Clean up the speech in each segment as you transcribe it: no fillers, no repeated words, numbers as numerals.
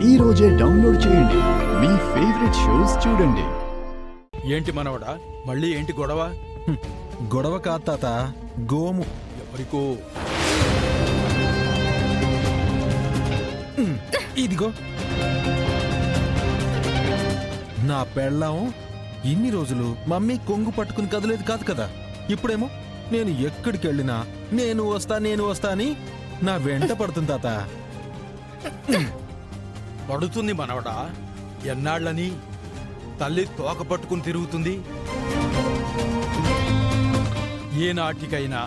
ఈ రోజే డౌన్లోడ్ చేయండి. మీ ఫేవరెట్ షోస్ చూడండి. ఏంటి మనవడా, మళ్ళీ ఏంటి గొడవ? గొడవ కాదు తాత, గోము. ఎవరికో ఇదిగో నా పెళ్ళాం ఇన్ని రోజులు మమ్మీ కొంగు పట్టుకుని కదలేదు కాదు కదా. ఇప్పుడేమో నేను ఎక్కడికి వెళ్ళినా నేను వస్తా అని నా వెంట పడుతుంది తాత. పడుతుంది మనవడా. ఎన్నాళ్ళని తల్లి తోక పట్టుకుని తిరుగుతుంది. ఏనాటికైనా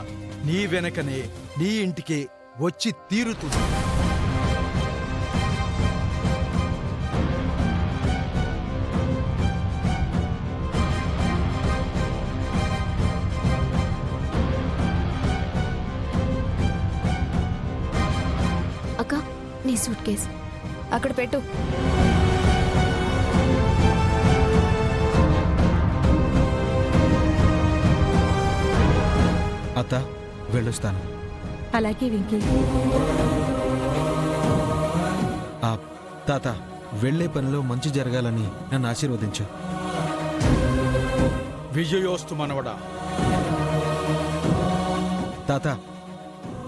నీ వెనకనే నీ ఇంటికే వచ్చి తీరుతుంది. అక్క, నీ సూట్ కేస్ అక్కడ పెట్టు. అత్త వెళ్ళొస్తాను. అలాగే వెంకీ. తాత వెళ్లే పనిలో మంచి జరగాలని నన్ను ఆశీర్వదించు. విజయోస్తు మనవడా. తాత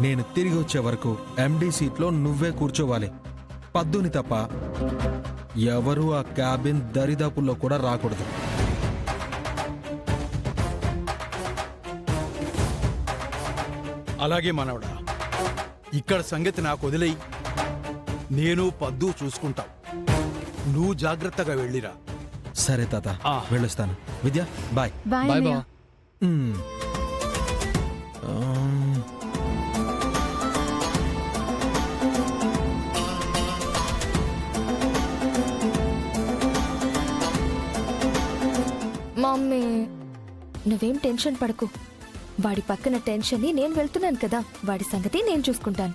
నేను తిరిగి వచ్చే వరకు ఎండి సీట్లో నువ్వే కూర్చోవాలి. పద్దుని తప్ప ఎవరూ ఆ క్యాబిన్ దరిదాపుల్లో కూడా రాకూడదు. అలాగే మనవడా. ఇక్కడ సంగతి నాకు వదిలేయి. నేను పద్దు చూసుకుంటావు. నువ్వు జాగ్రత్తగా వెళ్ళిరా. సరే తాత వెళ్ళొస్తాను. విద్య బాయ్. బాయ్ అన్నయ్య. మమ్మీ, నువ్వేం టెన్షన్ పడకు. వాడి పక్కన టెన్షన్ని నేను వెళ్తున్నాను కదా, వాడి సంగతి నేను చూసుకుంటాను.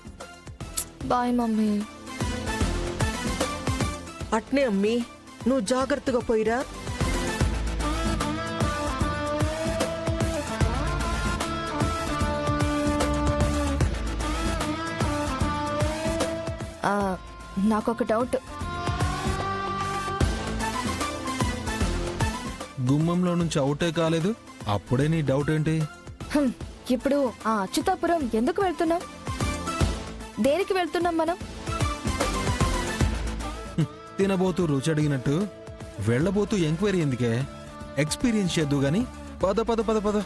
Bye mummy. అట్నే అమ్మీ, నువ్వు జాగ్రత్తగా పోయిరా. నాకొక డౌట్. గుమ్మంలో నుంచి అవుటే కాలేదు, అప్పుడే నీ డౌట్ ఏంటి? ఇప్పుడు ఆ అచ్యుతాపురం ఎందుకు వెళ్తున్నాం? దేనికి వెళ్తున్నాం మనం? తినబోతూ రుచి అడిగినట్టు వెళ్ళబోతూ ఎంక్వైరీ ఎందుకే? ఎక్స్పీరియన్స్ చేద్దు గాని పద పద పద పద.